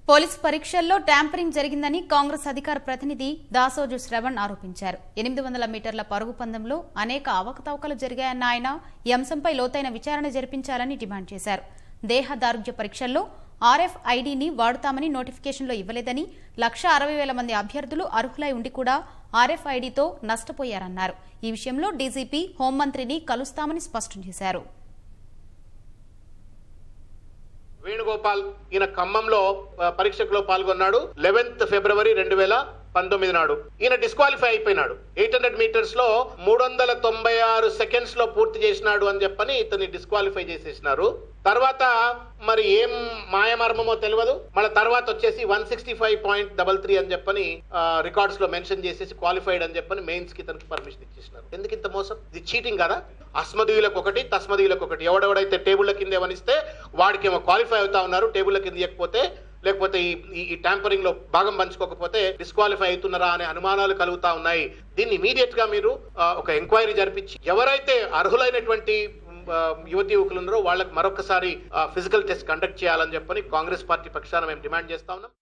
Police పరీక్షల్లో tampering జరిగిందని కాంగ్రెస్ అధికార ప్రతినిధి దాసోజు శ్రవణ్ ఆరోపించారు. 800 మీటర్ల పరుగు పందెంలో అనేక అవకతవకలు జరిగాయన్న ఆయన ఈ అంశంపై లోతైన విచారణ జరిపించాలని డిమాండ్ చేశారు. దేహదారుఢ్య పరీక్షల్లో RFIDని వాడుతామని నోటిఫికేషన్లో ఇవ్వలేదని 1,60,000 మంది అభ్యర్థులు అర్హులై ఉండి కూడా RFIDతో నష్టపోయారన్నారు. ఈ విషయంలో డీజీపీ హోంమంత్రిని కలుస్తామని స్పష్టం చేశారు. వేణుగోపాల్ ఈయన ఖమ్మంలో పరీక్షలో పాల్గొన్నాడు. 11 ఫిబ్రవరి 2019 నాడు ఈయన డిస్క్వాలిఫై అయిపోయినాడు. 800 మీటర్స్ లో 396 సెకండ్స్ లో పూర్తి చేసినాడు అని చెప్పని ఇతన్ని డిస్క్వాలిఫై చేసేసినారు. తర్వాత మరి ఏం మాయమర్మమో తెలియదు. మళ్ళీ తర్వాత వచ్చేసి 165.33 అని చెప్పని రికార్డ్స్ లో మెన్షన్ చేసేసి క్వాలిఫైడ్ అని చెప్పని మెయిన్స్ కి ఇతనికి పర్మిషన్ ఇచ్చేసినారు. ఎందుకు ఇంత మోసం? ఇది చీటింగ్ కదా. అస్మదీయులకు ఒకటి, తస్మదీయులకు ఒకటి. ఎవడెవడైతే టేబుల్ల కింద ఏమనిస్తే వాడికేమో క్వాలిఫై అవుతా ఉన్నారు, టేబుల్ల కింద లేకపోతే ఈ ట్యాంపరింగ్ లో భాగం పంచుకోకపోతే డిస్క్వాలిఫై అవుతున్నారా అనే అనుమానాలు కలుగుతా ఉన్నాయి. దీన్ని ఇమీడియట్ గా మీరు ఒక ఎంక్వైరీ జరిపించి ఎవరైతే అర్హులైనటువంటి యువతి యువకులు ఉన్నారో వాళ్ళకి మరొకసారి ఫిజికల్ టెస్ట్ కండక్ట్ చేయాలని చెప్పని కాంగ్రెస్ పార్టీ పక్షాన మేము డిమాండ్ చేస్తా ఉన్నాం.